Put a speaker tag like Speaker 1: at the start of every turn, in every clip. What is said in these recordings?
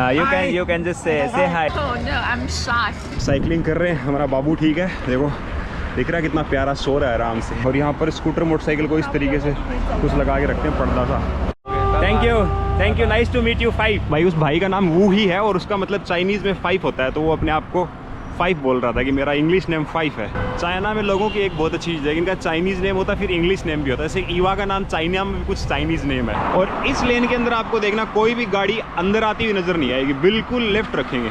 Speaker 1: You can just say hi.
Speaker 2: Oh no, I'm shy.
Speaker 1: Cycling कर रहे हैं, हमारा बाबू ठीक है, देखो दिख रहा है कितना प्यारा सो रहा है आराम से। और यहाँ पर स्कूटर मोटरसाइकिल को इस तरीके से कुछ लगा के रखते हैं, पर्दा सा। Thank you, nice to meet you 5। भाई उस भाई का नाम वू ही है और उसका मतलब चाइनीज़ में 5 होता है, तो वो अपने आप को 5 बोल रहा था कि मेरा इंग्लिश नेम 5 है। चाइना में लोगों की एक बहुत अच्छी चीज़ है, इनका चाइनीज़ नेम होता है फिर इंग्लिश नेम भी होता है। जैसे ईवा का नाम चाइना में भी कुछ चाइनीज़ नेम है। और इस लेन के अंदर आपको देखना कोई भी गाड़ी अंदर आती हुई नज़र नहीं आएगी, बिल्कुल लेफ्ट रखेंगे।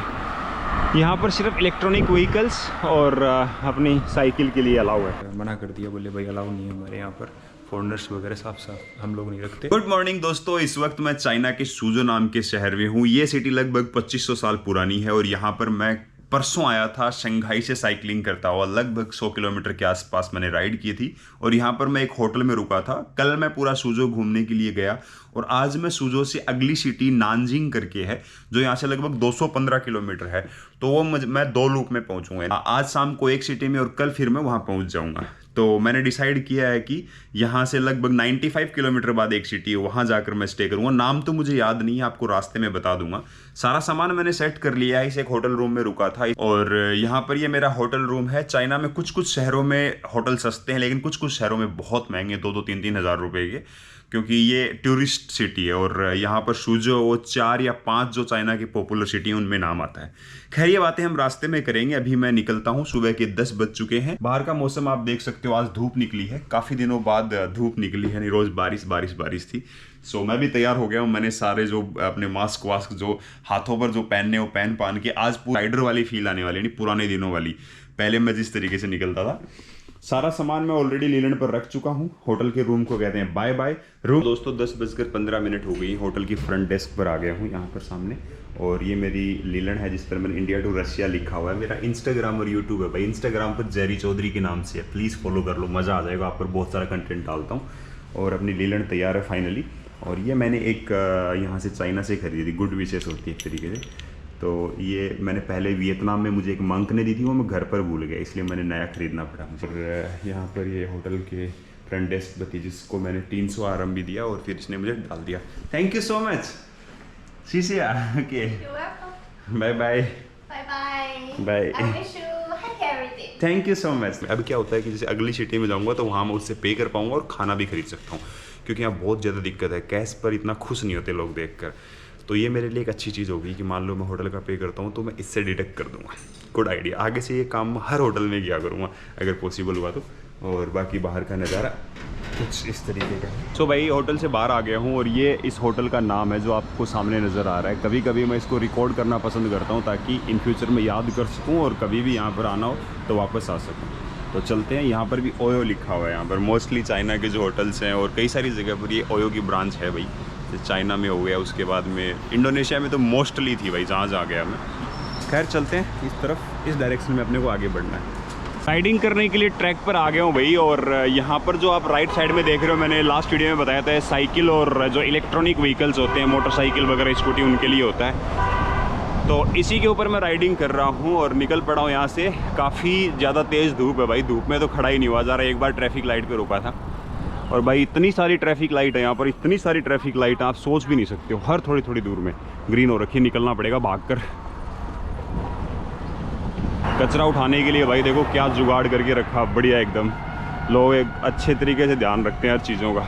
Speaker 1: यहाँ पर सिर्फ इलेक्ट्रॉनिक व्हीकल्स और अपनी साइकिल के लिए अलाउ है। मना कर दिया, बोले भाई अलाउ नहीं है हमारे यहाँ पर, फॉरनर्स वगैरह साफ हम लोग नहीं रखते। गुड मॉर्निंग दोस्तों, इस वक्त मैं चाइना के सूजो नाम के शहर में हूँ। ये सिटी लगभग 2500 साल पुरानी है और यहाँ पर मैं परसों आया था शंघाई से साइकिलिंग करता हुआ। लगभग 100 किलोमीटर के आसपास मैंने राइड की थी और यहाँ पर मैं एक होटल में रुका था। कल मैं पूरा सूजो घूमने के लिए गया और आज मैं सूजो से अगली सिटी नानजिंग करके है, जो यहाँ से लगभग 215 किलोमीटर है, तो वो मैं 2 लूप में पहुँचूंगा। आज शाम को एक सिटी में और कल फिर मैं वहाँ पहुँच जाऊँगा। तो मैंने डिसाइड किया है कि यहाँ से लगभग 95 किलोमीटर बाद एक सिटी है, वहाँ जाकर मैं स्टे करूँगा। नाम तो मुझे याद नहीं है, आपको रास्ते में बता दूंगा। सारा सामान मैंने सेट कर लिया है, इस एक होटल रूम में रुका था और यहाँ पर ये मेरा होटल रूम है। चाइना में कुछ कुछ शहरों में होटल सस्ते हैं, लेकिन कुछ कुछ शहरों में बहुत महंगे, 2-2, 3-3 हज़ार रुपए के, क्योंकि ये टूरिस्ट सिटी है और यहाँ पर सूजो वो 4 या 5 जो चाइना की पॉपुलर सिटी है उनमें नाम आता है। खैर ये बातें हम रास्ते में करेंगे। अभी मैं निकलता हूँ, सुबह के 10 बज चुके हैं। बाहर का मौसम आप देख सकते हो, आज धूप निकली है, काफ़ी दिनों बाद धूप निकली है, नहीं रोज़ बारिश थी। सो मैं भी तैयार हो गया हूँ। मैंने सारे जो अपने मास्क वास्क जो हाथों पर जो पहनने वो पहन के आज राइडर वाली फील आने वाली, नहीं पुराने दिनों वाली, पहले मैं जिस तरीके से निकलता था। सारा सामान मैं ऑलरेडी लीलन पर रख चुका हूँ। होटल के रूम को कहते हैं बाय बाय रूम। दोस्तों 10:15 हो गई, होटल की फ्रंट डेस्क पर आ गया हूँ यहाँ पर सामने। और ये मेरी लीलन है जिस पर मैंने इंडिया टू रशिया लिखा हुआ है। मेरा इंस्टाग्राम और यूट्यूब है भाई, इंस्टाग्राम पर जेरी चौधरी के नाम से है, प्लीज़ फॉलो कर लो, मज़ा आ जाएगा। आप पर बहुत सारा कंटेंट डालता हूँ। और अपनी लीलन तैयार है फाइनली। और ये मैंने एक यहाँ से चाइना से खरीदी थी, गुड विशेस होती है एक तरीके से। तो ये मैंने पहले वियतनाम में मुझे एक मंक ने दी थी, वो मैं घर पर भूल गया, इसलिए मैंने नया ख़रीदना पड़ा मुझे। और यहाँ पर ये होटल के फ्रंट डेस्क बती, जिसको मैंने 300 RM भी दिया और फिर इसने मुझे डाल दिया। थैंक यू सो मच शीशिया। Okay bye bye bye, thank you so much. अब क्या होता है कि जैसे अगली सिटी में जाऊँगा तो वहाँ मैं उससे पे कर पाऊँगा और खाना भी खरीद सकता हूँ, क्योंकि यहाँ बहुत ज़्यादा दिक्कत है, कैश पर इतना खुश नहीं होते लोग देख कर। तो ये मेरे लिए एक अच्छी चीज़ होगी कि मान लो मैं होटल का पे करता हूँ तो मैं इससे डिडक्ट कर दूंगा। गुड आइडिया, आगे से ये काम हर होटल में किया करूँगा अगर पॉसिबल हुआ तो। और बाकी बाहर का नज़ारा कुछ इस तरीके का है। सो भाई होटल से बाहर आ गया हूँ और ये इस होटल का नाम है जो आपको सामने नज़र आ रहा है। कभी कभी मैं इसको रिकॉर्ड करना पसंद करता हूँ ताकि इन फ्यूचर में याद कर सकूँ और कभी भी यहाँ पर आना हो तो वापस आ सकूँ। तो चलते हैं। यहाँ पर भी ओयो लिखा हुआ है। यहाँ पर मोस्टली चाइना के जो होटल्स हैं और कई सारी जगह पर ये ओयो की ब्रांच है भाई। चाइना में हो गया, उसके बाद में इंडोनेशिया में तो मोस्टली थी भाई, जहाँ गया मैं। खैर चलते हैं इस तरफ, इस डायरेक्शन में अपने को आगे बढ़ना है। राइडिंग करने के लिए ट्रैक पर आ गया हूँ भाई। और यहाँ पर जो आप राइट साइड में देख रहे हो, मैंने लास्ट वीडियो में बताया था, साइकिल और जो इलेक्ट्रॉनिक व्हीकल्स होते हैं, मोटरसाइकिल वगैरह स्कूटी, उनके लिए होता है। तो इसी के ऊपर मैं राइडिंग कर रहा हूँ और निकल पड़ा हूँ यहाँ से। काफ़ी ज़्यादा तेज़ धूप है भाई, धूप में तो खड़ा ही नहीं हुआ जा रहा। एक बार ट्रैफिक लाइट पर रुका था और भाई इतनी सारी ट्रैफिक लाइट है यहाँ पर, इतनी सारी ट्रैफिक लाइट आप सोच भी नहीं सकते हो। हर थोड़ी थोड़ी दूर में ग्रीन हो रखी, निकलना पड़ेगा भागकर। कचरा उठाने के लिए भाई देखो क्या जुगाड़ करके रखा, बढ़िया एकदम। लोग एक अच्छे तरीके से ध्यान रखते हैं हर चीज़ों का।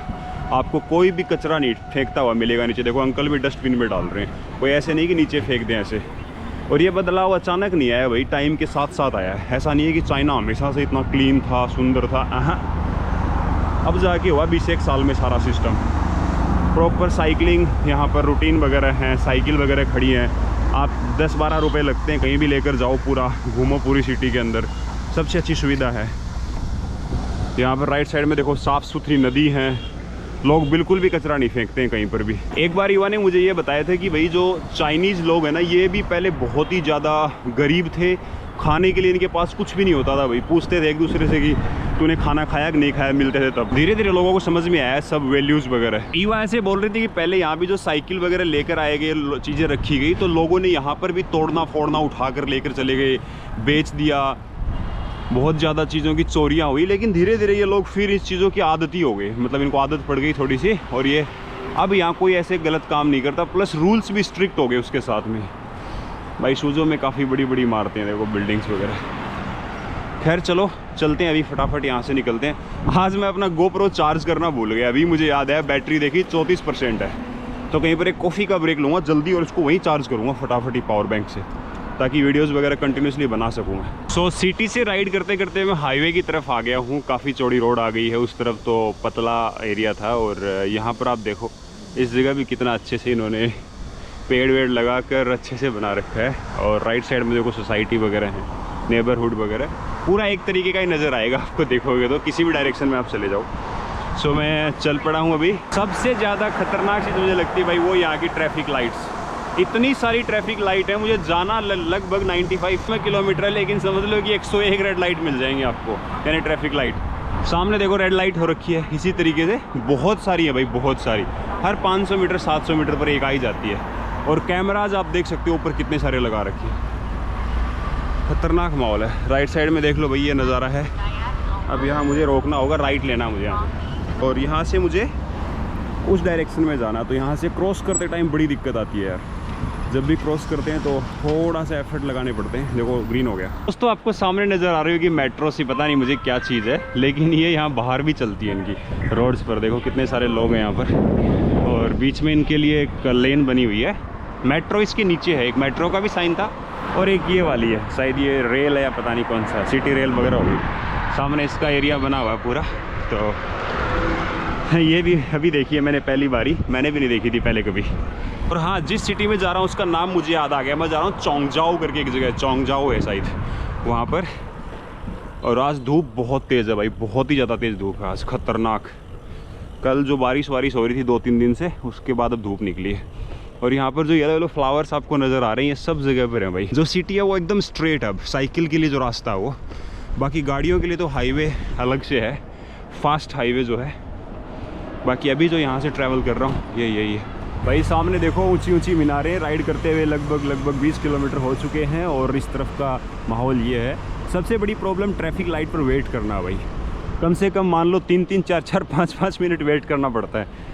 Speaker 1: आपको कोई भी कचरा नहीं फेंकता हुआ मिलेगा नीचे। देखो अंकल भी डस्टबिन में डाल रहे हैं, कोई ऐसे नहीं कि नीचे फेंक दें ऐसे। और ये बदलाव अचानक नहीं आया भाई, टाइम के साथ साथ आया है। ऐसा नहीं है कि चाइना हमेशा से इतना क्लीन था, सुंदर था। अब जाके हुआ 20-1 साल में सारा सिस्टम प्रॉपर। साइकिलिंग यहाँ पर रूटीन वगैरह हैं, साइकिल वगैरह खड़ी हैं। आप 10-12 रुपए लगते हैं, कहीं भी लेकर जाओ, पूरा घूमो पूरी सिटी के अंदर, सबसे अच्छी सुविधा है। यहाँ पर राइट साइड में देखो साफ़ सुथरी नदी है, लोग बिल्कुल भी कचरा नहीं फेंकते हैं कहीं पर भी। एक बार युवा ने मुझे ये बताया था कि भाई जो चाइनीज़ लोग हैं ना, ये भी पहले बहुत ही ज़्यादा गरीब थे, खाने के लिए इनके पास कुछ भी नहीं होता था भाई। पूछते थे एक दूसरे से कि तूने खाना खाया कि नहीं खाया, मिलते थे तब। धीरे धीरे लोगों को समझ में आया सब वैल्यूज़ वगैरह। ईवा ऐसे बोल रही थी कि पहले यहाँ भी जो साइकिल वगैरह लेकर आए गए, चीज़ें रखी गई, तो लोगों ने यहाँ पर भी तोड़ना फोड़ना उठा कर लेकर चले गए, बेच दिया। बहुत ज़्यादा चीज़ों की चोरियाँ हुई, लेकिन धीरे धीरे ये लोग फिर इस चीज़ों की आदती हो गई, मतलब इनको आदत पड़ गई थोड़ी सी, और ये अब यहाँ कोई ऐसे गलत काम नहीं करता, प्लस रूल्स भी स्ट्रिक्ट हो गए उसके साथ में। भाई सूजो में काफ़ी बड़ी बड़ी इमारतें हैं, देखो बिल्डिंग्स वगैरह। खैर चलो चलते हैं, अभी फटाफट यहाँ से निकलते हैं। आज मैं अपना GoPro चार्ज करना भूल गया, अभी मुझे याद है, बैटरी देखी 34% है। तो कहीं पर एक कॉफ़ी का ब्रेक लूँगा जल्दी और इसको वहीं चार्ज करूँगा फटाफट ही पावर बैंक से, ताकि वीडियोस वगैरह कंटिन्यूसली बना सकूँ मैं। सो सिटी से राइड करते करते मैं हाईवे की तरफ आ गया हूँ। काफ़ी चौड़ी रोड आ गई है, उस तरफ तो पतला एरिया था। और यहाँ पर आप देखो इस जगह भी कितना अच्छे से इन्होंने पेड़ वेड़ लगा कर अच्छे से बना रखा है। और राइट साइड में देखो सोसाइटी वगैरह है, नेबरहुड वगैरह, पूरा एक तरीके का ही नज़र आएगा आपको, देखोगे तो किसी भी डायरेक्शन में आप चले जाओ। सो मैं चल पड़ा हूँ अभी। सबसे ज़्यादा खतरनाक चीज़ मुझे लगती है भाई वो यहाँ की ट्रैफिक लाइट्स। इतनी सारी ट्रैफिक लाइट है, मुझे जाना लगभग 95 किलोमीटर है, लेकिन समझ लो कि 101 रेड लाइट मिल जाएंगे आपको, यानी ट्रैफिक लाइट। सामने देखो रेड लाइट हो रखी है, इसी तरीके से बहुत सारी है भाई, बहुत सारी। हर 500 मीटर 700 मीटर पर एक आई जाती है। और कैमराज आप देख सकते हो ऊपर कितने सारे लगा रखे हैं। खतरनाक माहौल है। राइट साइड में देख लो भाई, ये नज़ारा है। अब यहाँ मुझे रोकना होगा, राइट लेना मुझे यहाँ से, और यहाँ से मुझे उस डायरेक्शन में जाना। तो यहाँ से क्रॉस करते टाइम बड़ी दिक्कत आती है यार, जब भी क्रॉस करते हैं तो थोड़ा सा एफर्ट लगाने पड़ते हैं। देखो ग्रीन हो गया। दोस्तों आपको सामने नज़र आ रही होगी मेट्रो सी, पता नहीं मुझे क्या चीज़ है, लेकिन ये यहाँ बाहर भी चलती है इनकी रोड्स पर। देखो कितने सारे लोग हैं यहाँ पर, और बीच में इनके लिए एक लेन बनी हुई है। मेट्रो इसके नीचे है, एक मेट्रो का भी साइन था, और एक ये वाली है, शायद ये रेल है या पता नहीं कौन सा, सिटी रेल वगैरह होगी। सामने इसका एरिया बना हुआ है पूरा। तो ये भी अभी देखी है मैंने, पहली बारी, मैंने भी नहीं देखी थी पहले कभी। और हाँ, जिस सिटी में जा रहा हूँ उसका नाम मुझे याद आ गया। मैं जा रहा हूँ चोंगजाओ करके एक जगह, चोंगजाओ है शायद वहाँ पर। और आज धूप बहुत तेज़ है भाई, बहुत ही ज़्यादा तेज़ धूप है आज, खतरनाक। कल जो बारिश हो रही थी 2-3 दिन से, उसके बाद अब धूप निकली है। और यहाँ पर जो येलो येलो फ्लावर्स आपको नज़र आ रहे हैं, ये सब जगह पर हैं भाई। जो सिटी है वो एकदम स्ट्रेट है, अब साइकिल के लिए जो रास्ता है वो, बाकी गाड़ियों के लिए तो हाईवे अलग से है, फास्ट हाईवे जो है। बाकी अभी जो यहाँ से ट्रैवल कर रहा हूँ ये यही है भाई। सामने देखो ऊंची ऊंची मीनारें, राइड करते हुए लगभग 20 किलोमीटर हो चुके हैं। और इस तरफ का माहौल ये है। सबसे बड़ी प्रॉब्लम ट्रैफिक लाइट पर वेट करना भाई, कम से कम मान लो 3-3, 4-4, 5-5 मिनट वेट करना पड़ता है।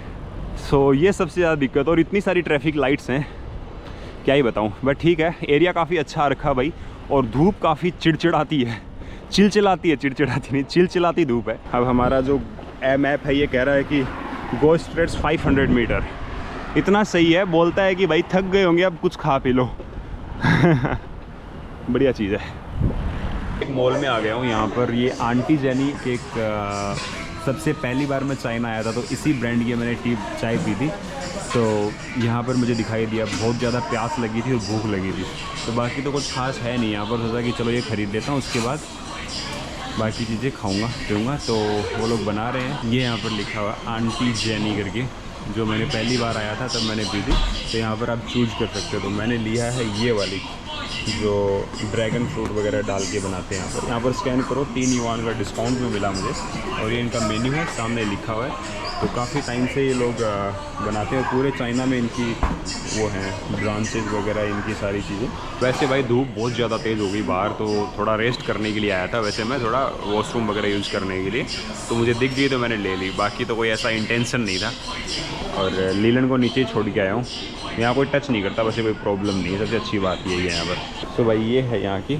Speaker 1: सो ये सबसे ज़्यादा दिक्कत। और इतनी सारी ट्रैफिक लाइट्स हैं, क्या ही बताऊँ। बट ठीक है, एरिया काफ़ी अच्छा रखा भाई। और धूप काफ़ी चिड़चिड़ाती है, चिलचिलाती है, चिड़चिड़ाती नहीं, चिलचिलाती धूप है। अब हमारा जो मैप है ये कह रहा है कि गो स्ट्रेट 500 मीटर, इतना सही है। बोलता है कि भाई थक गए होंगे, अब कुछ खा पी लो। बढ़िया चीज़ है। एक मॉल में आ गया हूँ, यहाँ पर ये आंटी जेनी के एक सबसे पहली बार मैं चाइना आया था तो इसी ब्रांड की मैंने चाय पी थी। तो यहाँ पर मुझे दिखाई दिया, बहुत ज़्यादा प्यास लगी थी और भूख लगी थी। तो बाकी तो कुछ खास है नहीं यहाँ पर, सोचा कि चलो ये ख़रीद लेता हूँ, उसके बाद बाकी चीज़ें खाऊंगा पीऊँगा। तो वो लोग बना रहे हैं, ये यहाँ पर लिखा हुआ आंटी जेनी करके, जो मैंने पहली बार आया था तब मैंने पी थी। तो यहाँ पर आप चूज कर सकते हो। तो मैंने लिया है ये वाली, जो ड्रैगन फ्रूट वगैरह डाल के बनाते हैं यहाँ पर स्कैन करो, 3 युआन का डिस्काउंट में मिला मुझे। और ये इनका मेन्यू है, सामने लिखा हुआ है। तो काफ़ी टाइम से ये लोग बनाते हैं, पूरे चाइना में इनकी वो हैं ब्रांचेज वगैरह, इनकी सारी चीज़ें। वैसे भाई धूप बहुत ज़्यादा तेज़ हो गई बाहर, तो थोड़ा रेस्ट करने के लिए आया था। वैसे मैं थोड़ा वॉशरूम वगैरह यूज़ करने के लिए, तो मुझे दिख गई तो मैंने ले ली, बाकी तो कोई ऐसा इंटेंशन नहीं था। और लीलन को नीचे छोड़ के आया हूँ, यहाँ कोई टच नहीं करता, वैसे कोई प्रॉब्लम नहीं है, सबसे अच्छी बात यही है यहाँ पर। तो भाई ये है यहाँ की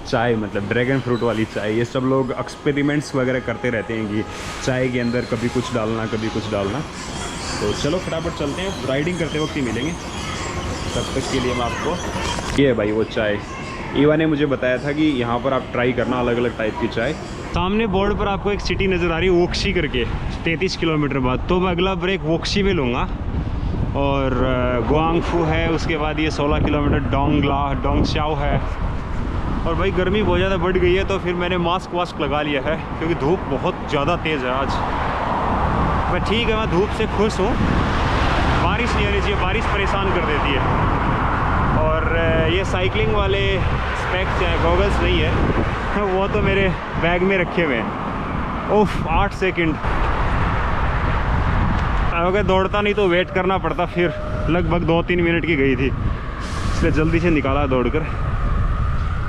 Speaker 1: चाय, मतलब ड्रैगन फ्रूट वाली चाय। ये सब लोग एक्सपेरिमेंट्स वगैरह करते रहते हैं कि चाय के अंदर कभी कुछ डालना, कभी कुछ डालना। तो चलो फटाफट चलते हैं, राइडिंग करते वक्त ही मिलेंगे। तब तक के लिए मैं आपको, ये है भाई वो चाय। ईवा ने मुझे बताया था कि यहाँ पर आप ट्राई करना अलग अलग टाइप की चाय। सामने बोर्ड पर आपको एक सिटी नज़र आ रही है वोक्सी करके, 33 किलोमीटर बाद। तो मैं अगला ब्रेक वोक्सी में लूँगा। और गुआंगफू है, उसके बाद ये 16 किलोमीटर डोंगशाओ है। और भाई गर्मी बहुत ज़्यादा बढ़ गई है, तो फिर मैंने मास्क वास्क लगा लिया है, क्योंकि धूप बहुत ज़्यादा तेज़ है आज। मैं ठीक है, मैं धूप से खुश हूँ। बारिश नहीं आनी चाहिए, बारिश परेशान कर देती है। और ये साइकिलिंग वाले स्पेक्स हैं, गॉगल्स नहीं है, वो तो मेरे बैग में रखे हुए हैं। ओफ 8 सेकंड, अगर दौड़ता नहीं तो वेट करना पड़ता, फिर लगभग 2-3 मिनट की गई थी, इसलिए जल्दी से निकाला दौड़कर।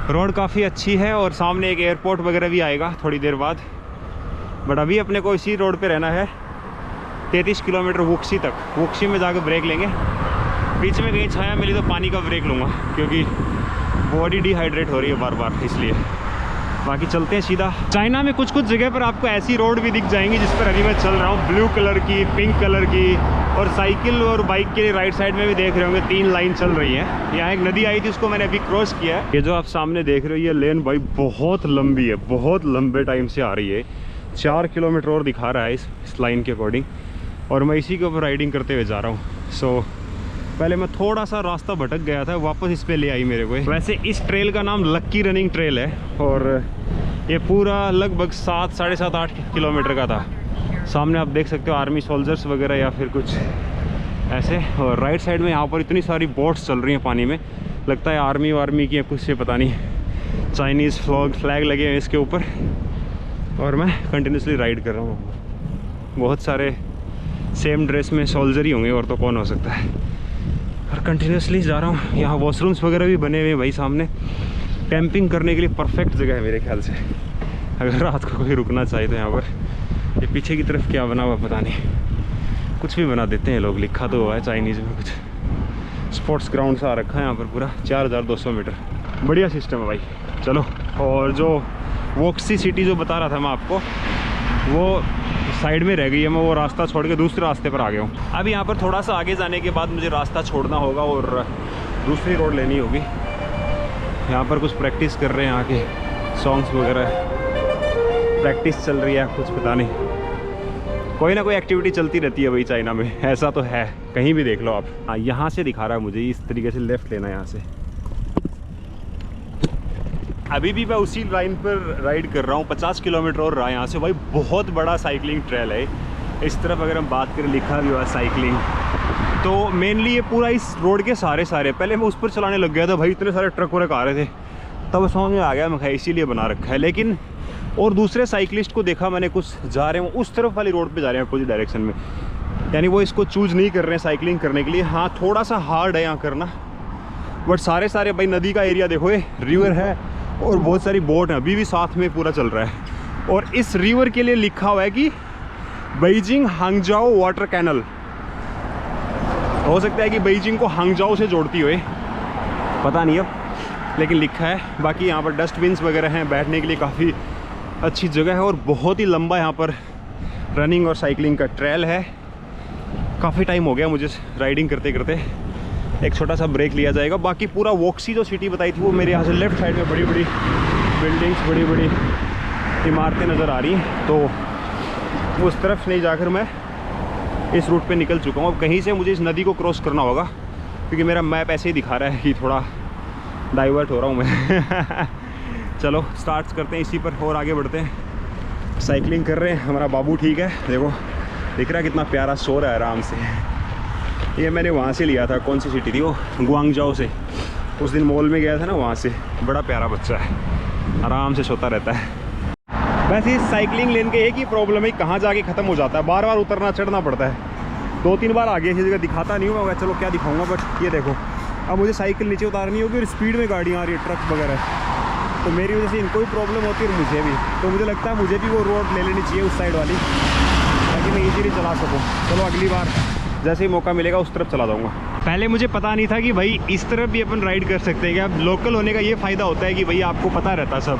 Speaker 1: रोड काफ़ी अच्छी है और सामने एक एयरपोर्ट वगैरह भी आएगा थोड़ी देर बाद, बट अभी अपने को इसी रोड पे रहना है। 33 किलोमीटर वुक्सी तक। वुक्सी में जाकर ब्रेक लेंगे, बीच में कहीं छाया मिली तो पानी का ब्रेक लूँगा क्योंकि बॉडी डिहाइड्रेट हो रही है बार बार, इसलिए। बाकी चलते हैं सीधा। चाइना में कुछ कुछ जगह पर आपको ऐसी रोड भी दिख जाएंगी जिस पर अभी मैं चल रहा हूँ, ब्लू कलर की, पिंक कलर की, और साइकिल और बाइक के लिए राइट साइड में भी देख रहे होंगे 3 लाइन चल रही है। यहाँ एक नदी आई थी, उसको मैंने अभी क्रॉस किया है। ये जो आप सामने देख रहे हो ये लेन भाई बहुत लंबी है, बहुत लंबे टाइम से आ रही है। 4 किलोमीटर और दिखा रहा है इस लाइन के अकॉर्डिंग, और मैं इसी के ऊपर राइडिंग करते हुए जा रहा हूँ। सो पहले मैं थोड़ा सा रास्ता भटक गया था, वापस इस पे ले आई मेरे को। वैसे इस ट्रेल का नाम लक्की रनिंग ट्रेल है, और ये पूरा लगभग 7, साढ़े 7, 8 किलोमीटर का था। सामने आप देख सकते हो आर्मी सोल्जर्स वगैरह या फिर कुछ ऐसे, और राइट साइड में यहाँ पर इतनी सारी बोट्स चल रही हैं पानी में, लगता है आर्मी की है कुछ से, पता नहीं। चाइनीज़ फ्लैग लगे हैं इसके ऊपर, और मैं कंटिन्यूसली राइड कर रहा हूँ। बहुत सारे सेम ड्रेस में सोल्जर ही होंगे, और तो कौन हो सकता है। और कंटिन्यूसली जा रहा हूँ। यहाँ वॉशरूम्स वगैरह भी बने हुए हैं भाई सामने, कैंपिंग करने के लिए परफेक्ट जगह है मेरे ख्याल से, अगर रात को कोई रुकना चाहे तो। यहाँ पर ये पीछे की तरफ क्या बना हुआ पता नहीं, कुछ भी बना देते हैं लोग, लिखा तो हुआ है चाइनीज़ में कुछ। स्पोर्ट्स ग्राउंड सा रखा है यहाँ पर पूरा, 4200 मीटर, बढ़िया सिस्टम है भाई। चलो, और जो वोक्सी सिटी जो बता रहा था मैं आपको, वो साइड में रह गई है। मैं वो रास्ता छोड़ के दूसरे रास्ते पर आ गया हूँ। अब यहाँ पर थोड़ा सा आगे जाने के बाद मुझे रास्ता छोड़ना होगा और दूसरी रोड लेनी होगी। यहाँ पर कुछ प्रैक्टिस कर रहे हैं, यहाँ के सॉन्ग्स वगैरह प्रैक्टिस चल रही है, कुछ पता नहीं, कोई ना कोई एक्टिविटी चलती रहती है भाई चाइना में, ऐसा तो है, कहीं भी देख लो आप। हाँ, यहाँ से दिखा रहा है मुझे, इस तरीके से लेफ़्ट लेना है यहाँ से। अभी भी मैं उसी लाइन पर राइड कर रहा हूँ, 50 किलोमीटर और रहा है यहाँ से। भाई बहुत बड़ा साइकिलिंग ट्रेल है। इस तरफ अगर हम बात करें, लिखा भी हुआ साइकिलिंग, तो मेनली ये पूरा इस रोड के सारे पहले मैं उस पर चलाने लग गया था भाई, इतने सारे ट्रक वरक आ रहे थे, तब समझ में आ गया मैं इसीलिए बना रखा है। लेकिन और दूसरे साइकिलिस्ट को देखा मैंने, कुछ जा रहे हैं उस तरफ वाली रोड पे जा रहे हैं अपोजिट डायरेक्शन में, यानी वो इसको चूज़ नहीं कर रहे हैं साइकिलिंग करने के लिए। हाँ, थोड़ा सा हार्ड है यहाँ करना, बट सारे भाई नदी का एरिया देखो, ये रिवर है और बहुत सारी बोट है, अभी भी साथ में पूरा चल रहा है। और इस रिवर के लिए लिखा हुआ है कि बीजिंग हांगजाओ वाटर कैनल, हो सकता है कि बीजिंग को हांगजाओ से जोड़ती हुए, पता नहीं अब, लेकिन लिखा है। बाकी यहाँ पर डस्टबिन्स वगैरह हैं, बैठने के लिए काफ़ी अच्छी जगह है, और बहुत ही लंबा यहाँ पर रनिंग और साइकिलिंग का ट्रेल है। काफ़ी टाइम हो गया मुझे राइडिंग करते करते, एक छोटा सा ब्रेक लिया जाएगा। बाकी पूरा वोक्सी जो सिटी बताई थी वो मेरे यहाँ से लेफ़्ट साइड में बड़ी बड़ी बिल्डिंग्स, बड़ी बड़ी इमारतें नज़र आ रही हैं, तो उस तरफ नहीं जाकर मैं इस रूट पे निकल चुका हूँ। अब कहीं से मुझे इस नदी को क्रॉस करना होगा, क्योंकि मेरा मैप ऐसे ही दिखा रहा है कि थोड़ा डाइवर्ट हो रहा हूँ मैं। चलो स्टार्ट करते हैं इसी पर और आगे बढ़ते हैं। साइकिलिंग कर रहे हैं, हमारा बाबू ठीक है, देखो दिख रहा है कितना प्यारा सो रहा है आराम से। ये मैंने वहाँ से लिया था, कौन सी सिटी थी वो, गुआंगजाओ से। उस दिन मॉल में गया था ना, वहाँ से। बड़ा प्यारा बच्चा है, आराम से सोता रहता है। वैसे इस साइकिलिंग लेन के एक ही प्रॉब्लम है, कहाँ जाके ख़त्म हो जाता है, बार बार उतरना चढ़ना पड़ता है। 2-3 बार आगे इसी जगह दिखाता नहीं होगा, चलो क्या दिखाऊंगा, बट ये देखो अब मुझे साइकिल नीचे उतारनी होगी और स्पीड में गाड़ियाँ आ रही है, ट्रक वगैरह, तो मेरी वजह से इनको भी प्रॉब्लम होती है और मुझे भी। तो मुझे लगता है मुझे भी वो रोड ले लेनी चाहिए उस साइड वाली, ताकि मैं ईजीली चला सकूँ। चलो अगली बार जैसे ही मौका मिलेगा उस तरफ चला जाऊँगा। पहले मुझे पता नहीं था कि भाई इस तरफ भी अपन राइड कर सकते हैं क्या। लोकल होने का ये फ़ायदा होता है कि भाई आपको पता रहता सब।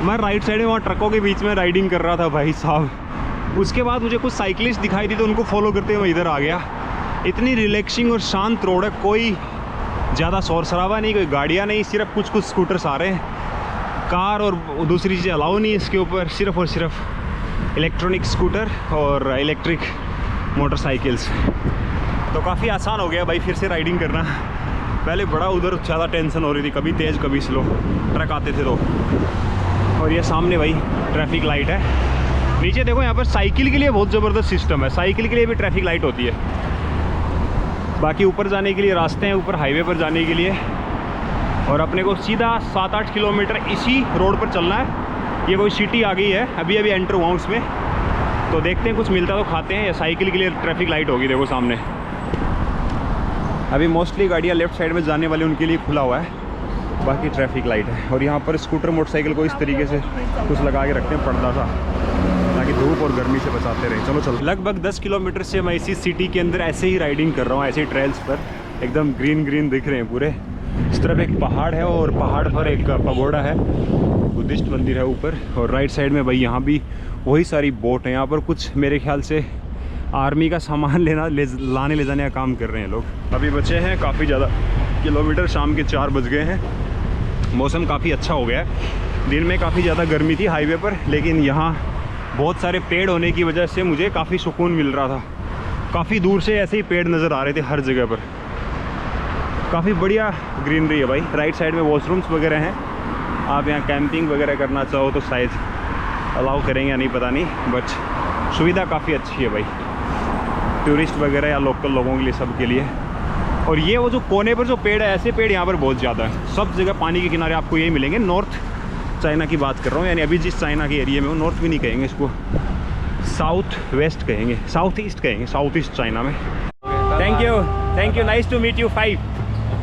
Speaker 1: मैं राइट साइड में वहाँ ट्रकों के बीच में राइडिंग कर रहा था भाई साहब। उसके बाद मुझे कुछ साइकिलिस्ट दिखाई दी तो उनको फॉलो करते हुए मैं इधर आ गया। इतनी रिलैक्सिंग और शांत रोड है, कोई ज़्यादा शोर शराबा नहीं, कोई गाड़ियाँ नहीं, सिर्फ कुछ कुछ स्कूटर्स आ रहे हैं, कार और दूसरी चीज़ें अलाउ नहीं है इसके ऊपर, सिर्फ और सिर्फ इलेक्ट्रॉनिक स्कूटर और इलेक्ट्रिक मोटरसाइकिल्स। तो काफ़ी आसान हो गया भाई फिर से राइडिंग करना। पहले बड़ा उधर ज़्यादा टेंशन हो रही थी, कभी तेज़ कभी स्लो ट्रक आते थे तो। और ये सामने भाई ट्रैफिक लाइट है। नीचे देखो यहाँ पर साइकिल के लिए बहुत ज़बरदस्त सिस्टम है, साइकिल के लिए भी ट्रैफिक लाइट होती है। बाकी ऊपर जाने के लिए रास्ते हैं, ऊपर हाईवे पर जाने के लिए, और अपने को सीधा 7-8 किलोमीटर इसी रोड पर चलना है। ये कोई सिटी आ गई है, अभी अभी एंटर हुआ हूँ उसमें, तो देखते हैं कुछ मिलता तो खाते हैं। या साइकिल के लिए ट्रैफिक लाइट होगी देखो सामने। अभी मोस्टली गाड़ियाँ लेफ़्ट साइड में जाने वाली उनके लिए खुला हुआ है, बाकी ट्रैफिक लाइट है। और यहाँ पर स्कूटर मोटरसाइकिल को इस तरीके से कुछ लगा के रखते हैं, पर्दा सा, ताकि धूप और गर्मी से बचाते रहे। चलो चलो। लगभग 10 किलोमीटर से मैं इसी सिटी के अंदर ऐसे ही राइडिंग कर रहा हूँ, ऐसे ही ट्रेल्स पर। एकदम ग्रीन ग्रीन दिख रहे हैं पूरे। इस तरफ एक पहाड़ है और पहाड़ पर एक पगोड़ा है, बुद्धिस्ट मंदिर है ऊपर। और राइट साइड में भाई यहाँ भी वही सारी बोट है। यहाँ पर कुछ मेरे ख्याल से आर्मी का सामान लाने ले जाने का काम कर रहे हैं लोग। अभी बचे हैं काफ़ी ज़्यादा किलोमीटर, शाम के 4 बज गए हैं। मौसम काफ़ी अच्छा हो गया है। दिन में काफ़ी ज़्यादा गर्मी थी हाईवे पर, लेकिन यहाँ बहुत सारे पेड़ होने की वजह से मुझे काफ़ी सुकून मिल रहा था। काफ़ी दूर से ऐसे ही पेड़ नज़र आ रहे थे हर जगह पर। काफ़ी बढ़िया ग्रीनरी है भाई। राइट साइड में वॉशरूम्स वगैरह हैं। आप यहाँ कैंपिंग वगैरह करना चाहो तो शायद अलाउ करेंगे या नहीं पता नहीं, बट सुविधा काफ़ी अच्छी है भाई, टूरिस्ट वगैरह या लोकल लोगों के लिए, सब के लिए। और ये वो जो कोने पर जो पेड़ है, ऐसे पेड़ यहाँ पर बहुत ज़्यादा है। सब जगह पानी के किनारे आपको यही मिलेंगे। नॉर्थ चाइना की बात कर रहा हूँ, यानी अभी जिस चाइना के एरिया में हूँ, नॉर्थ भी नहीं कहेंगे इसको, साउथ वेस्ट कहेंगे, साउथ ईस्ट कहेंगे, साउथ ईस्ट चाइना में। Thank you, nice to meet you 5,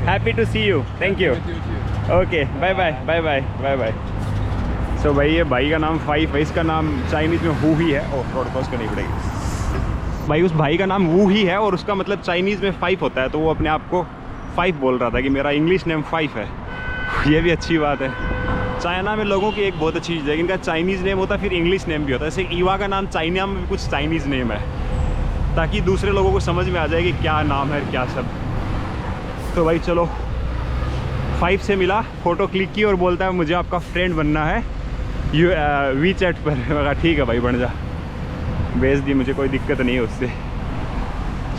Speaker 1: happy to see you, thank you, okay, bye bye bye bye bye bye. So भाई ये भाई का नाम 5 है, इसका नाम चाइनीज़ में हु ही है। ओह, रोड क्रॉस करनी पड़ेगी भाई। उस भाई का नाम वू ही है और उसका मतलब चाइनीज़ में 5 होता है, तो वो अपने आप को 5 बोल रहा था कि मेरा इंग्लिश नेम 5 है। ये भी अच्छी बात है। चाइना में लोगों की एक बहुत अच्छी चीज़ है, इनका चाइनीज़ नेम होता है, फिर इंग्लिश नेम भी होता है। जैसे ईवा का नाम चाइना में भी कुछ चाइनीज़ नेम है, ताकि दूसरे लोगों को समझ में आ जाए कि क्या नाम है क्या सब। तो भाई चलो, 5 से मिला, फ़ोटो क्लिक की और बोलता है मुझे आपका फ्रेंड बनना है वीचैट पर। मैं ठीक है भाई, बन जा, भेज दी, मुझे कोई दिक्कत नहीं है उससे।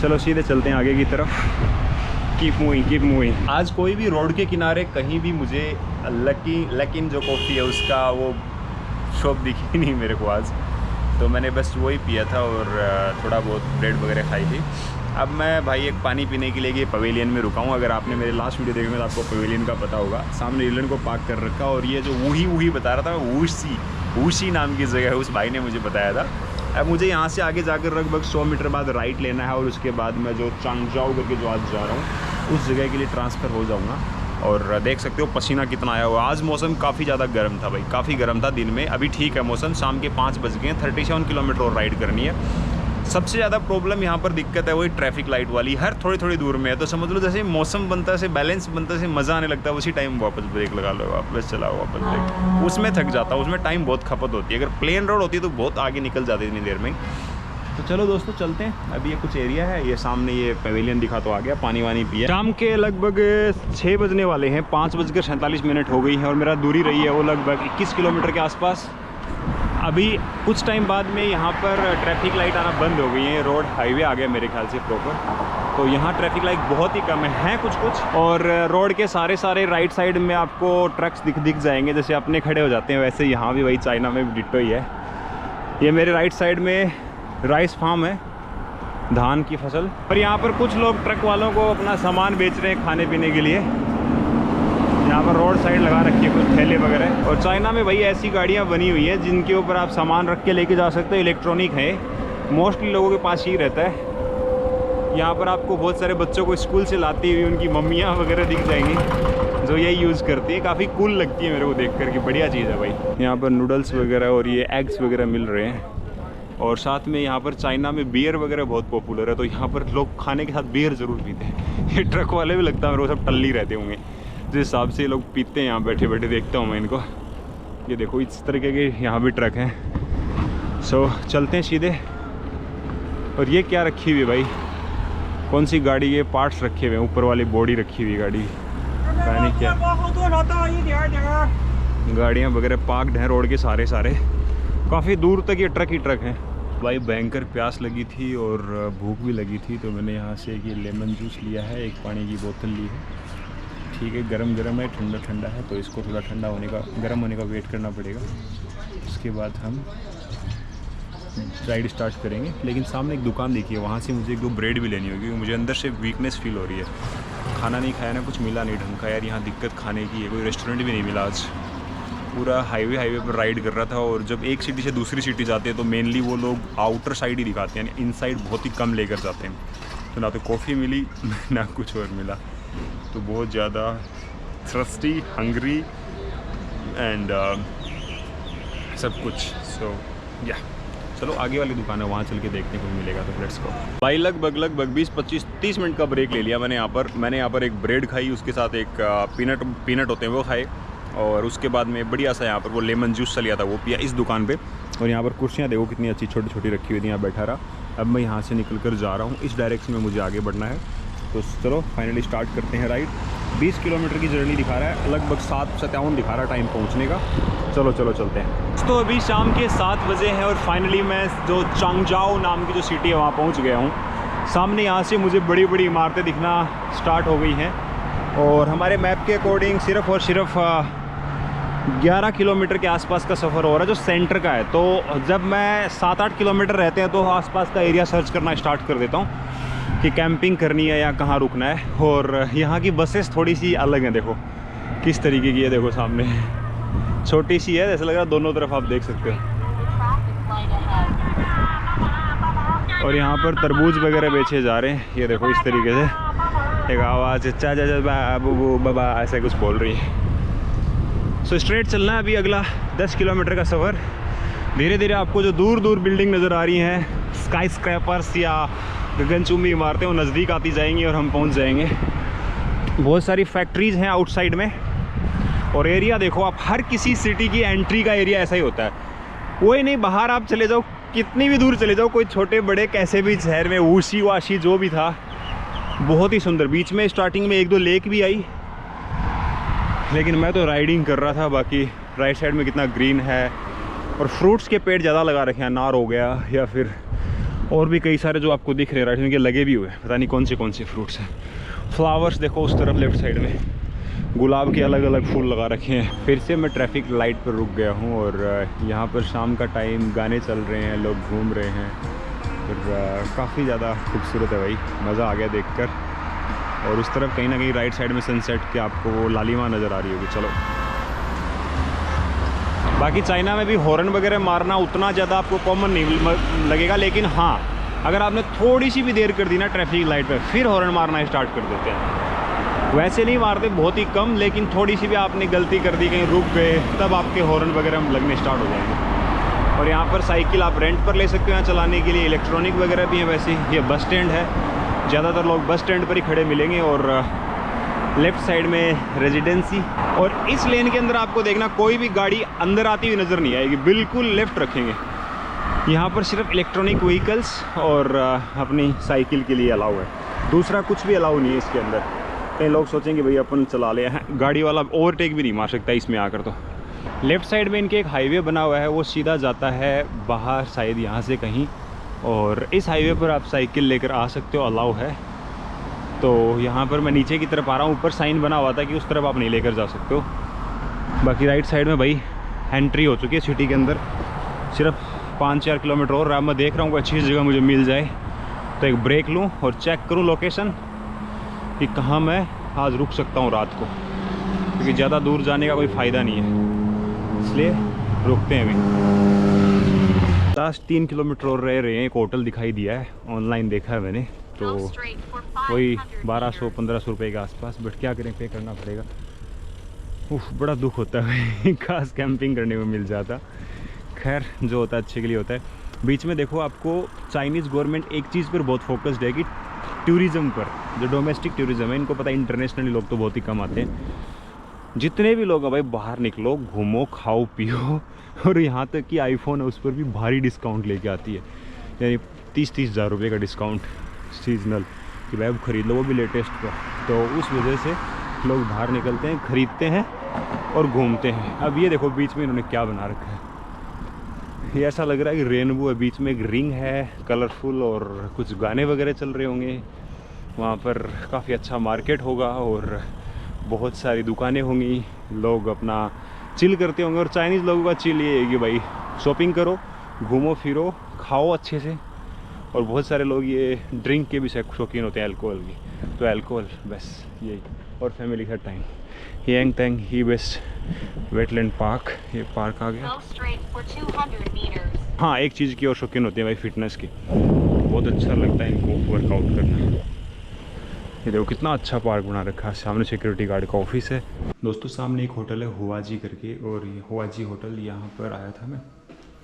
Speaker 1: चलो सीधे चलते हैं आगे की तरफ। Keep moving, keep moving. आज कोई भी रोड के किनारे कहीं भी मुझे लकिन जो कॉफ़ी है उसका वो शॉप दिखी नहीं मेरे को आज, तो मैंने बस वही पिया था और थोड़ा बहुत ब्रेड वगैरह खाई थी। अब मैं भाई एक पानी पीने के लिए पवेलियन में रुका हूँ। अगर आपने मेरे लास्ट वीडियो देखे तो आपको पवेलियन का पता होगा। सामने रीलन को पार्क कर रखा, और ये जो वूही बता रहा था, वूशी नाम की जगह है, उस भाई ने मुझे बताया था। अब मुझे यहाँ से आगे जाकर लगभग 100 मीटर बाद राइट लेना है, और उसके बाद मैं जो चांगजाओ करके जो आज जा रहा हूँ उस जगह के लिए ट्रांसफ़र हो जाऊँगा। और देख सकते हो पसीना कितना आया हुआ। आज मौसम काफ़ी ज़्यादा गर्म था भाई, काफ़ी गर्म था दिन में। अभी ठीक है मौसम, शाम के 5 बज गए हैं। 37 किलोमीटर और राइड करनी है। सबसे ज़्यादा प्रॉब्लम यहाँ पर दिक्कत है वही ट्रैफिक लाइट वाली, हर थोड़ी दूर में है। तो समझ लो जैसे मौसम बनता है, बैलेंस बनता है, मज़ा आने लगता है, उसी टाइम वापस ब्रेक लगा लो, वापस चलाओ, वापस ब्रेक। उसमें थक जाता है, उसमें टाइम बहुत खपत होती है। अगर प्लेन रोड होती है तो बहुत आगे निकल जाती है इतनी देर में। तो चलो दोस्तों चलते हैं। अभी ये कुछ एरिया है, ये सामने ये पवेलियन दिखा तो आ गया, पानी वानी पिया। शाम के लगभग 6 बजने वाले हैं, 5:47 हो गई है, और मेरा दूरी रही है वो लगभग 21 किलोमीटर के आसपास। अभी कुछ टाइम बाद में यहाँ पर ट्रैफिक लाइट आना बंद हो गई है। रोड हाईवे आ गया मेरे ख्याल से प्रॉपर, तो यहाँ ट्रैफिक लाइट बहुत ही कम है कुछ। और रोड के सारे राइट साइड में आपको ट्रक्स दिख जाएंगे, जैसे अपने खड़े हो जाते हैं वैसे यहाँ भी वही चाइना में भी डिट्टो ही है। ये मेरे राइट साइड में राइस फार्म है, धान की फसल। और यहाँ पर कुछ लोग ट्रक वालों को अपना सामान बेच रहे हैं खाने पीने के लिए। यहाँ पर रोड साइड लगा रखी है कुछ ठेले वगैरह। और चाइना में भाई ऐसी गाड़ियाँ बनी हुई हैं जिनके ऊपर आप सामान रख के लेके जा सकते हो। इलेक्ट्रॉनिक है, मोस्टली लोगों के पास ही रहता है। यहाँ पर आपको बहुत सारे बच्चों को स्कूल से लाती हुई उनकी मम्मियाँ वगैरह दिख जाएंगी जो यही यूज़ करती है। काफ़ी कूल लगती है मेरे को देख कर कि बढ़िया चीज़ है भाई। यहाँ पर नूडल्स वगैरह और ये एग्स वगैरह मिल रहे हैं। और साथ में यहाँ पर चाइना में बियर वगैरह बहुत पॉपुलर है, तो यहाँ पर लोग खाने के साथ बियर ज़रूर पीते हैं। ये ट्रक वाले भी लगता है मेरे को सब टल्ली रहते होंगे, जिस हिसाब से लोग पीते हैं यहाँ बैठे बैठे देखता हूँ मैं इनको। ये देखो इस तरीके के यहाँ भी ट्रक हैं। सो चलते हैं सीधे। और ये क्या रखी हुई है भाई, कौन सी गाड़ी के पार्ट्स रखे हुए हैं, ऊपर वाली बॉडी रखी हुई गाड़ी, पता नहीं क्या। गाड़ियाँ वगैरह पार्कड हैं रोड के सारे, काफ़ी दूर तक ये ट्रक ही ट्रक हैं भाई। भयंकर प्यास लगी थी और भूख भी लगी थी, तो मैंने यहाँ से ये लेमन जूस लिया है, एक पानी की बोतल ली है। ठीक है, गरम है, ठंडा है, तो इसको थोड़ा ठंडा होने का, गर्म होने का वेट करना पड़ेगा। उसके बाद हम राइड स्टार्ट करेंगे। लेकिन सामने एक दुकान देखी है, वहाँ से मुझे 2 ब्रेड भी लेनी होगी, क्योंकि मुझे अंदर से वीकनेस फील हो रही है। खाना नहीं खाया ना, कुछ मिला नहीं ढंग का यार। यहाँ दिक्कत खाने की है, कोई रेस्टोरेंट भी नहीं मिला आज। पूरा हाईवे पर राइड कर रहा था। और जब एक सिटी से दूसरी सिटी जाते हैं तो मेनली वो लोग आउटर साइड ही दिखाते हैं, इनसाइड बहुत ही कम लेकर जाते हैं। तो ना तो कॉफ़ी मिली ना कुछ और मिला, तो बहुत ज़्यादा थ्रस्टी, हंग्री एंड सब कुछ। सो या चलो आगे वाली दुकान है वहाँ चल के देखने को मिलेगा, तो लेट्स गो। भाई लगभग 20-25-30 मिनट का ब्रेक ले लिया मैंने यहाँ पर एक ब्रेड खाई, उसके साथ एक पीनट होते हैं वो खाए, और उसके बाद में बढ़िया सा यहाँ पर वो लेमन जूस सा लिया था वो पिया इस दुकान पे। और यहाँ पर कुर्सियाँ देखो कितनी अच्छी छोटी छोटी रखी हुई थी, यहाँ बैठा रहा। अब मैं यहाँ से निकल कर जा रहा हूँ, इस डायरेक्शन में मुझे आगे बढ़ना है। तो चलो फाइनली स्टार्ट करते हैं राइड। 20 किलोमीटर की जर्नी दिखा रहा है, लगभग 7:57 दिखा रहा है टाइम पहुँचने का। चलो चलते हैं। तो अभी शाम के 7 बजे हैं और फाइनली मैं जो चांगजाओ नाम की जो सिटी है वहाँ पहुँच गया हूँ। सामने यहाँ से मुझे बड़ी बड़ी इमारतें दिखना स्टार्ट हो गई हैं, और हमारे मैप के अकॉर्डिंग सिर्फ़ और सिर्फ 11 किलोमीटर के आसपास का सफ़र हो रहा है जो सेंटर का है। तो जब मैं 7-8 किलोमीटर रहते हैं तो आसपास का एरिया सर्च करना स्टार्ट कर देता हूँ कि कैंपिंग करनी है या कहाँ रुकना है। और यहाँ की बसेस थोड़ी सी अलग हैं, देखो किस तरीके की है, देखो सामने छोटी सी है, ऐसा लग रहा है दोनों तरफ आप देख सकते हो। और यहाँ पर तरबूज वगैरह बेचे जा रहे हैं, ये देखो इस तरीके से एक आवाज़ चाचा बाबू बाबा ऐसा कुछ बोल रही है। सो स्ट्रेट चलना है अभी अगला 10 किलोमीटर का सफ़र। धीरे धीरे आपको जो दूर दूर बिल्डिंग नज़र आ रही हैं, स्काई स्क्रैपर्स या गगनचुंबी इमारतें, वो नज़दीक आती जाएंगी और हम पहुंच जाएंगे। बहुत सारी फैक्ट्रीज़ हैं आउटसाइड में, और एरिया देखो आप, हर किसी सिटी की एंट्री का एरिया ऐसा ही होता है। वही नहीं, बाहर आप चले जाओ, कितनी भी दूर चले जाओ, कोई छोटे बड़े कैसे भी शहर में, ऊशी वाशी जो भी था, बहुत ही सुंदर। बीच में स्टार्टिंग में 1-2 लेक भी आई, लेकिन मैं तो राइडिंग कर रहा था। बाकी राइट साइड में कितना ग्रीन है, और फ्रूट्स के पेड़ ज़्यादा लगा रखे हैं, अनार हो गया या फिर और भी कई सारे जो आपको दिख रहे हैं राइट साइड के लगे भी हुए, पता नहीं कौन से फ्रूट्स हैं। फ्लावर्स देखो उस तरफ लेफ्ट साइड में, गुलाब के अलग अलग फूल लगा रखे हैं। फिर से मैं ट्रैफिक लाइट पर रुक गया हूँ, और यहाँ पर शाम का टाइम, गाने चल रहे हैं, लोग घूम रहे हैं, फिर काफ़ी ज़्यादा खूबसूरत है भाई, मज़ा आ गया देखकर। और उस तरफ कहीं ना कहीं राइट साइड में सनसेट के आपको वो लालिमा नज़र आ रही होगी। चलो, बाकी चाइना में भी हॉर्न वगैरह मारना उतना ज़्यादा आपको कॉमन नहीं लगेगा, लेकिन हाँ अगर आपने थोड़ी सी भी देर कर दी ना ट्रैफिक लाइट पे, फिर हॉर्न मारना स्टार्ट कर देते हैं। वैसे नहीं मारते, बहुत ही कम, लेकिन थोड़ी सी भी आपने गलती कर दी, कहीं रुक गए, तब आपके हॉर्न वगैरह लगने स्टार्ट हो जाएंगे। और यहाँ पर साइकिल आप रेंट पर ले सकते हो यहाँ चलाने के लिए, इलेक्ट्रॉनिक वगैरह भी है। वैसे ये बस स्टैंड है, ज़्यादातर लोग बस स्टैंड पर ही खड़े मिलेंगे, और लेफ़्ट साइड में रेजिडेंसी। और इस लेन के अंदर आपको देखना कोई भी गाड़ी अंदर आती हुई नज़र नहीं आएगी, बिल्कुल लेफ़्ट रखेंगे। यहाँ पर सिर्फ इलेक्ट्रॉनिक व्हीकल्स और अपनी साइकिल के लिए अलाउ है, दूसरा कुछ भी अलाउ नहीं है इसके अंदर। कई लोग सोचेंगे भाई अपन चला ले, गाड़ी वाला ओवरटेक भी नहीं मार सकता इसमें आकर। तो लेफ़्ट साइड में इनके एक हाईवे बना हुआ है, वो सीधा जाता है बाहर शायद यहाँ से कहीं, और इस हाईवे पर आप साइकिल लेकर आ सकते हो, अलाउ है। तो यहाँ पर मैं नीचे की तरफ आ रहा हूँ, ऊपर साइन बना हुआ था कि उस तरफ आप नहीं लेकर जा सकते हो। बाकी राइट साइड में भाई एंट्री हो चुकी है सिटी के अंदर, सिर्फ 5-4 किलोमीटर और। अब मैं देख रहा हूँ कोई अच्छी जगह मुझे मिल जाए तो एक ब्रेक लूँ और चेक करूँ लोकेशन कि कहाँ मैं आज रुक सकता हूँ रात को, क्योंकि ज़्यादा दूर जाने का कोई फ़ायदा नहीं है, इसलिए रुकते हैं अभी। लास्ट 3 किलोमीटर और रह रहे हैं। एक होटल दिखाई दिया है, ऑनलाइन देखा है मैंने, तो वही 1200-1500 रुपये के आसपास, बट क्या करें, पे करना पड़ेगा। बड़ा दुख होता है खास कैंपिंग करने में मिल जाता। खैर जो होता है अच्छे के लिए होता है। बीच में देखो आपको चाइनीज़ गवर्नमेंट एक चीज़ पर बहुत फोकस्ड है कि टूरिज़्म पर, जो डोमेस्टिक टूरिज़्म है, इनको पता है इंटरनेशनली लोग तो बहुत ही कम आते हैं। जितने भी लोग हैं भाई बाहर निकलो, घूमो, खाओ पियो, और यहाँ तक कि आईफोन है उस पर भी भारी डिस्काउंट लेके आती है, यानी 30-30 हज़ार रुपये का डिस्काउंट सीजनल कि भाई अब ख़रीद लो, वो भी लेटेस्ट का। तो उस वजह से लोग बाहर निकलते हैं, ख़रीदते हैं और घूमते हैं। अब ये देखो बीच में इन्होंने क्या बना रखा है, ये ऐसा लग रहा है कि रेनबो है, बीच में एक रिंग है कलरफुल, और कुछ गाने वगैरह चल रहे होंगे वहाँ पर। काफ़ी अच्छा मार्केट होगा और बहुत सारी दुकानें होंगी, लोग अपना चिल करते होंगे। और चाइनीज़ लोगों का चिल ये है कि भाई शॉपिंग करो, घूमो फिरो, खाओ अच्छे से। और बहुत सारे लोग ये ड्रिंक के भी शौकीन होते हैं, अल्कोहल की, तो अल्कोहल बस यही, और फैमिली का टाइम। यांगतांग ही बेस्ट वेटलैंड पार्क, ये पार्क आ गया। हाँ, एक चीज़ की और शौकीन होती है भाई, फिटनेस की, बहुत अच्छा लगता है इनको वर्कआउट करना। ये देखो कितना अच्छा पार्क बना रखा है, सामने सिक्योरिटी गार्ड का ऑफिस है। दोस्तों सामने एक होटल है हुआजी करके, और ये हुआजी होटल, यहाँ पर आया था मैं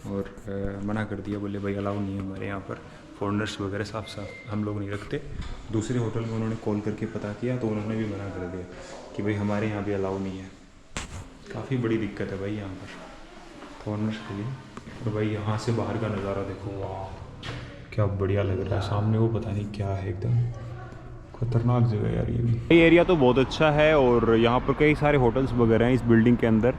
Speaker 1: और मना कर दिया, बोले भाई अलाउ नहीं है हमारे यहाँ पर, फॉरेनर्स वगैरह साफ हम लोग नहीं रखते। दूसरे होटल में उन्होंने कॉल करके पता किया तो उन्होंने भी मना कर दिया कि भाई हमारे यहाँ भी अलाउ नहीं है। काफ़ी बड़ी दिक्कत है भाई यहाँ पर फॉरेनर्स के लिए। तो भाई यहाँ से बाहर का नज़ारा देखो, वाह क्या बढ़िया लग रहा है। सामने वो पता नहीं क्या है, एकदम खतरनाक जगह यार ये भी। ये एरिया तो बहुत अच्छा है और यहाँ पर कई सारे होटल्स वगैरह हैं इस बिल्डिंग के अंदर।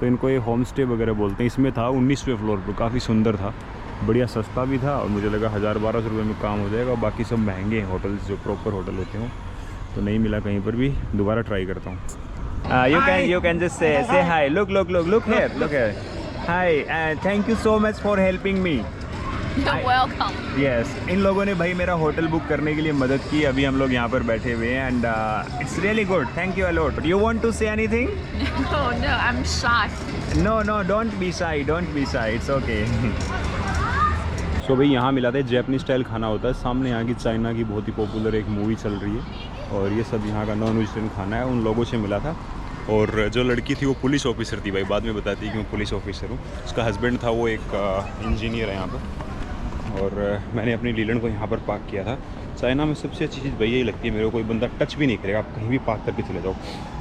Speaker 1: तो इनको ये होम स्टे वगैरह बोलते हैं। इसमें था 19वें फ्लोर पर, काफ़ी सुंदर था, बढ़िया सस्ता भी था और मुझे लगा 1000-1200 रुपये में काम हो जाएगा। बाकी सब महंगे हैं होटल्स, जो प्रॉपर होटल होते हैं। तो नहीं मिला कहीं पर भी, दोबारा ट्राई करता हूँ। you can just say hi. Look here. Hi, thank you so much for helping me.
Speaker 2: You're welcome.
Speaker 1: Yes, इन लोगों ने भाई मेरा होटल बुक करने के लिए मदद की। अभी हम लोग यहाँ पर बैठे हुए हैं and it's really good, thank you a lot. You want to say anything?
Speaker 2: No, I'm shy.
Speaker 1: No, don't be shy, it's okay. So भाई यहाँ मिला था जैपनीज स्टाइल खाना होता है। सामने यहाँ की चाइना की बहुत ही पॉपुलर एक मूवी चल रही है और ये सब यहाँ का नॉन वेजिटेरियन खाना है। उन लोगों से मिला था और जो लड़की थी वो पुलिस ऑफिसर थी भाई, बाद में बताती है कि मैं पुलिस ऑफिसर हूँ। उसका हस्बैंड था वो एक इंजीनियर है यहाँ पर। और मैंने अपनी लीलैंड को यहाँ पर पार्क किया था। चाइना में सबसे अच्छी चीज़ भैया यही लगती है मेरे को, कोई बंदा टच भी नहीं करेगा, आप कहीं भी पार्क करके चले जाओ।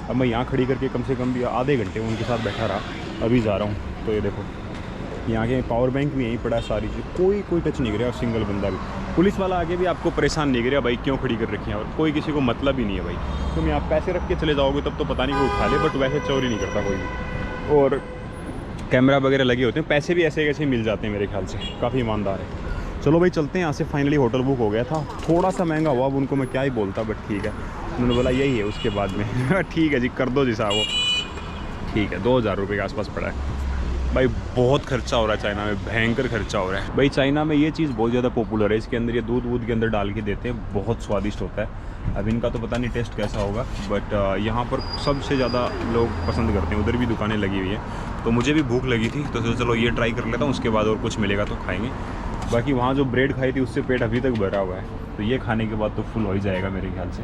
Speaker 1: अब मैं यहाँ खड़ी करके कम से कम भी आधे घंटे उनके साथ बैठा रहा, अभी जा रहा हूँ। तो ये देखो यहाँ के पावर बैंक भी यहीं पड़ा है, सारी चीज़, कोई टच नहीं करेगा, सिंगल बंदा भी। पुलिस वाला आगे भी आपको परेशान नहीं करेगा भाई क्यों खड़ी कर रखी है, और कोई किसी को मतलब ही नहीं है भाई। तुम यहाँ पैसे रख के चले जाओगे तब तो पता नहीं कोई उठा ले, बट वैसे चोरी नहीं करता कोई भी। और कैमरा वगैरह लगे होते हैं, पैसे भी ऐसे कैसे मिल जाते हैं मेरे ख्याल से, काफ़ी ईमानदार है। चलो भाई चलते हैं यहाँ से। फाइनली होटल बुक हो गया था, थोड़ा सा महंगा हुआ, अब उनको मैं क्या ही बोलता, बट ठीक है। उन्होंने बोला यही है उसके बाद में ठीक है जी कर दो जी साहब, वो ठीक है। 2000 रुपये के आसपास पड़ा है भाई। बहुत खर्चा हो रहा है चाइना में, भयंकर खर्चा हो रहा है भाई। चाइना में ये चीज़ बहुत ज़्यादा पॉपुलर है, इसके अंदर ये दूध के अंदर डाल के देते हैं, बहुत स्वादिष्ट होता है। अब इनका तो पता नहीं टेस्ट कैसा होगा, बट यहाँ पर सबसे ज़्यादा लोग पसंद करते हैं। उधर भी दुकानें लगी हुई हैं, तो मुझे भी भूख लगी थी तो चलो ये ट्राई कर लेता हूँ, उसके बाद और कुछ मिलेगा तो खाएँगे। बाकी वहाँ जो ब्रेड खाई थी उससे पेट अभी तक भरा हुआ है, तो ये खाने के बाद तो फुल हो ही जाएगा मेरे ख्याल से।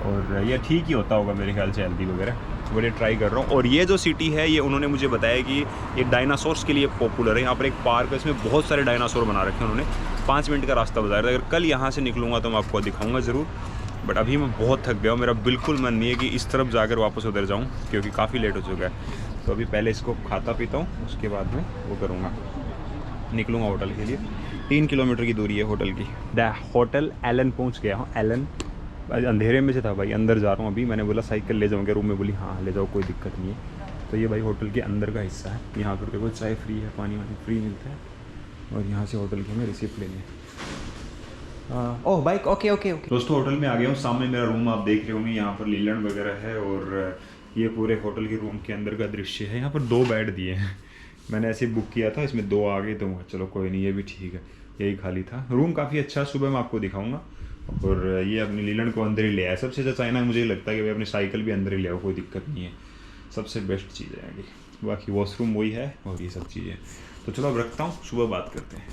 Speaker 1: और ये ठीक ही होता होगा मेरे ख्याल से, हेल्दी वगैरह। बड़े ट्राई कर रहा हूँ। और ये जो सिटी है ये उन्होंने मुझे बताया कि ये डायनासोर्स के लिए पॉपुलर है। यहाँ पर एक पार्क है, इसमें बहुत सारे डायनासोर बना रखे हैं उन्होंने। 5 मिनट का रास्ता बताया था। अगर कल यहाँ से निकलूँगा तो मैं आपको दिखाऊँगा ज़रूर, बट अभी मैं बहुत थक गया हूँ। मेरा बिल्कुल मन नहीं है कि इस तरफ जाकर वापस उधर जाऊँ, क्योंकि काफ़ी लेट हो चुका है। तो अभी पहले इसको खाता पीता हूँ, उसके बाद में वो करूँगा, निकलूँगा होटल के लिए। 3 किलोमीटर की दूरी है होटल की। होटल एलन पहुँच गया हूँ। एलन अंधेरे में से था भाई, अंदर जा रहा हूँ अभी। मैंने बोला साइकिल ले जाऊँगा रूम में, बोली हाँ ले जाओ कोई दिक्कत नहीं है। तो ये भाई होटल के अंदर का हिस्सा है। यहाँ पर देखो चाय फ्री है, पानी वानी फ्री मिलता है। और यहाँ से होटल की हमें रिसिप्ट लेनी है। ओह बाइक, ओके दोस्तों होटल में आ गया हूँ। सामने मेरा रूम आप देख रहे होंगे, यहाँ पर लीलैंड वगैरह है और ये पूरे होटल के रूम के अंदर का दृश्य है। यहाँ पर 2 बेड दिए हैं, मैंने ऐसे बुक किया था, इसमें 2 आ गए तो चलो कोई नहीं, ये भी ठीक है, यही खाली था। रूम काफ़ी अच्छा, सुबह मैं आपको दिखाऊंगा। और ये अपनी लीलैंड को अंदर ही ले आया। सबसे अच्छा चाइना मुझे लगता है कि भाई अपनी साइकिल भी अंदर ही ले आओ, कोई दिक्कत नहीं है, सबसे बेस्ट चीज़ है आगे। बाकी वॉशरूम वही है और ये सब चीज़ें। तो चलो अब रखता हूँ, सुबह बात करते हैं।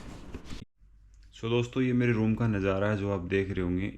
Speaker 1: सो दोस्तों ये मेरे रूम का नज़ारा है जो आप देख रहे होंगे।